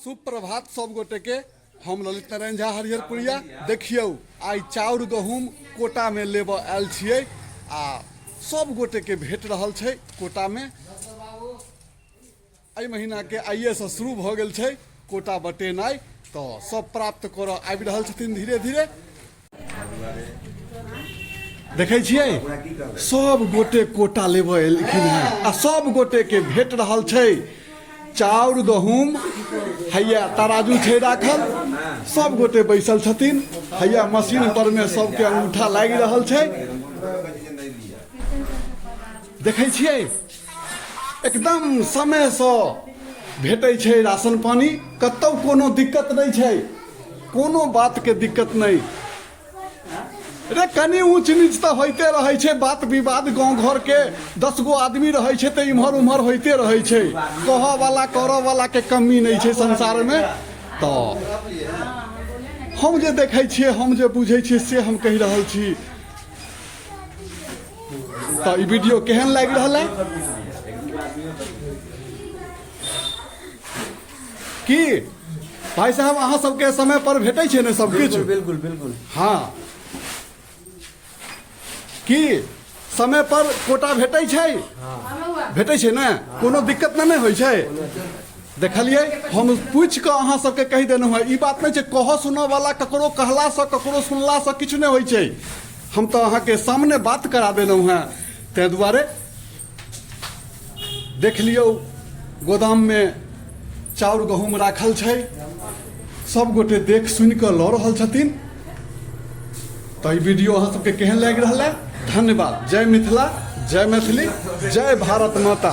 सुप्रभात सब गोटे के। हम ललित नारायण झा हरिहरपुरिया। देखियो आई चाउर गहूम कोटा में लेब आयल छियै आ सब गोटे के भेट रहल छै कोटा में। एहि महीना के आइए से शुरू भ गेल छै कोटा बटेनाइ, तो सब प्राप्त कर आबि रहल छथिन धीरे धीरे। देखे छियै सब गोटे कोटा लेब एलखिन हैं आ सब गोटे के भेट रहल छै चाउर गहूम। हैया तराजू छै राखल, सब गोटे बैसल छथिन। हैया मशीन पर में सबके अंगूठा लागि रहल छै। देखे छियै एकदम समय से भेटै छै राशन पानी, कतौ कोनो दिक्कत नहीं छै, कोनो बात के दिक्कत नहीं। रे कनी ऊंच नीच तो होते रहे छै, बात विवाद गांव घर के 10 गो आदमी रहे छै तो इम्हर उम्हर होते रहे छै। कह वाला कर वाला के कमी नहीं छै संसार में। तो हम जे देखे छियै, हम जे बुझे छियै से हम कहि रहल छी। तो ई वीडियो केहन लागि रहल है कि भाई साहब अहाँ सबके समय पर भेटै छै ने सब किछु? बिल्कुल बिल्कुल। हाँ कि समय पर कोटा भेटै छै? भेटै छै ने, कोनो दिक्कत नहीं होइ छै। देखलिए हम पूछ के अहाँ सबके कहि देलहुँ है। ई बात नहीं छै कह सुन वाला ककरो कहला से ककरो सुनला से किछु नहीं होइ छै। हम तो अहाँ के सामने बात करा देलहुँ हैं। तै दुआरे देख लियो गोदाम में चाउर गहूम राखल छै, सब गोटे देख सुन के लऽ रहल छथिन। तो ई वीडियो अहाँ सबके केहन लागि रहल है? धन्यवाद। जय मिथिला, जय मैथिली, जय भारत माता।